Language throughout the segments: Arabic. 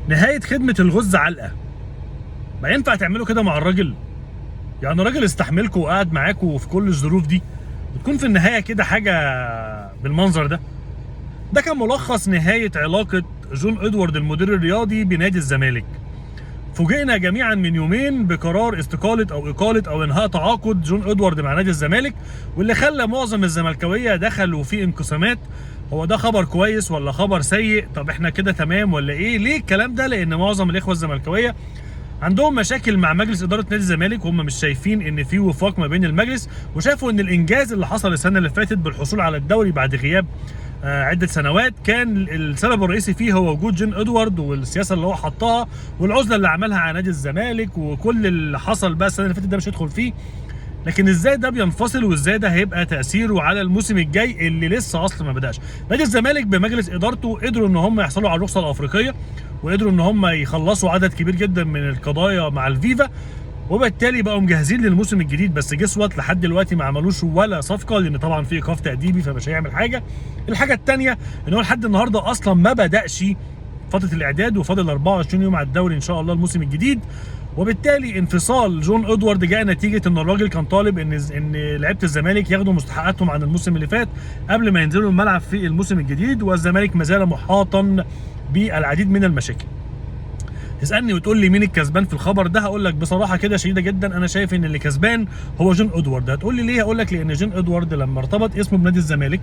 نهايه خدمه الغز علقه. ما ينفع تعملوا كده مع الراجل؟ يعني راجل استحملكوا وقاعد معاكوا في كل الظروف دي، وتكون في النهايه كده حاجه بالمنظر ده. ده كان ملخص نهايه علاقه جون ادوارد المدير الرياضي بنادي الزمالك. فوجئنا جميعا من يومين بقرار استقاله او اقاله او انهاء تعاقد جون ادوارد مع نادي الزمالك، واللي خلى معظم الزملكاويه دخلوا في انقسامات. هو ده خبر كويس ولا خبر سيء؟ طب احنا كده تمام ولا ايه؟ ليه الكلام ده؟ لان معظم الاخوه الزملكاويه عندهم مشاكل مع مجلس اداره نادي الزمالك، وهم مش شايفين ان في وفاق ما بين المجلس، وشافوا ان الانجاز اللي حصل السنه اللي فاتت بالحصول على الدوري بعد غياب عده سنوات كان السبب الرئيسي فيه هو وجود جون ادوارد والسياسه اللي هو حطها والعزله اللي عملها على نادي الزمالك، وكل اللي حصل بقى السنه اللي فاتت ده مش هيدخل فيه. لكن ازاي ده بينفصل وازاي ده هيبقى تاثيره على الموسم الجاي اللي لسه اصلا ما بداش؟ نادي الزمالك بمجلس ادارته قدروا ان هم يحصلوا على الرخصه الافريقيه، وقدروا ان هم يخلصوا عدد كبير جدا من القضايا مع الفيفا، وبالتالي بقوا مجهزين للموسم الجديد. بس جس وات لحد دلوقتي ما عملوش ولا صفقه، لان طبعا في ايقاف تاديبي فمش هيعمل حاجه. الحاجه الثانيه ان هو لحد النهارده اصلا ما بداش فتره الاعداد، وفاضل 24 يوم على الدوري ان شاء الله الموسم الجديد. وبالتالي انفصال جون ادوارد جاء نتيجه ان الراجل كان طالب ان لعيبه الزمالك ياخدوا مستحقاتهم عن الموسم اللي فات قبل ما ينزلوا الملعب في الموسم الجديد، والزمالك ما زال محاطا بالعديد من المشاكل. تسالني وتقول لي مين الكسبان في الخبر ده؟ هقول لك بصراحه كده شديده جدا، انا شايف ان اللي كسبان هو جون ادوارد. هتقول لي ليه؟ هقول لك لان جون ادوارد لما ارتبط اسمه بنادي الزمالك،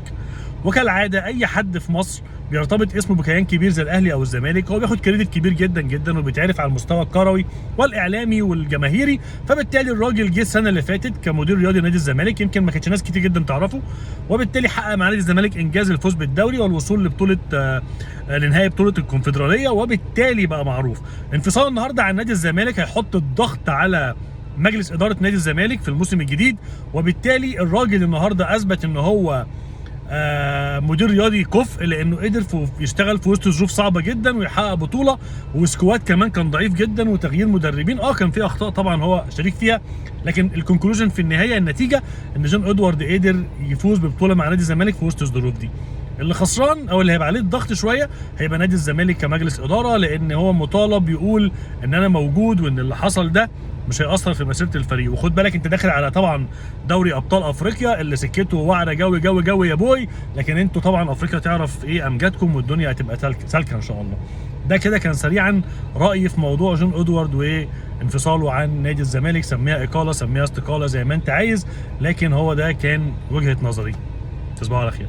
وكالعاده اي حد في مصر بيرتبط اسمه بكيان كبير زي الاهلي او الزمالك هو بياخد كريدت كبير جدا جدا، وبيتعرف على المستوى الكروي والاعلامي والجماهيري. فبالتالي الراجل جه السنه اللي فاتت كمدير رياضي نادي الزمالك، يمكن ما كانتش ناس كتير جدا تعرفه، وبالتالي حقق مع نادي الزمالك انجاز الفوز بالدوري والوصول لبطوله لنهائي بطوله الكونفدراليه، وبالتالي بقى معروف. انفصال النهارده عن نادي الزمالك هيحط الضغط على مجلس اداره نادي الزمالك في الموسم الجديد، وبالتالي الراجل النهارده اثبت ان هو مدير رياضي كفء، لانه قدر يشتغل في وسط ظروف صعبه جدا ويحقق بطوله، وسكواد كمان كان ضعيف جدا، وتغيير مدربين كان في اخطاء طبعا هو شريك فيها، لكن الكونكلوجن في النهايه النتيجه ان جون ادوارد قدر يفوز ببطوله مع نادي الزمالك في وسط الظروف دي. اللي خسران او اللي هيبقى عليه الضغط شويه هيبقى نادي الزمالك كمجلس اداره، لان هو مطالب يقول ان انا موجود وان اللي حصل ده مش هيأثر في مسيره الفريق. وخد بالك انت داخل على طبعا دوري ابطال افريقيا اللي سكته وعره جوي جوي جوي يا بوي، لكن انتوا طبعا افريقيا تعرف ايه امجادكم والدنيا هتبقى سالكه ان شاء الله. ده كده كان سريعا رايي في موضوع جون ادوارد وانفصاله عن نادي الزمالك. سميها اقاله سميها استقاله زي ما انت عايز، لكن هو ده كان وجهه نظري. تصبحوا على خير.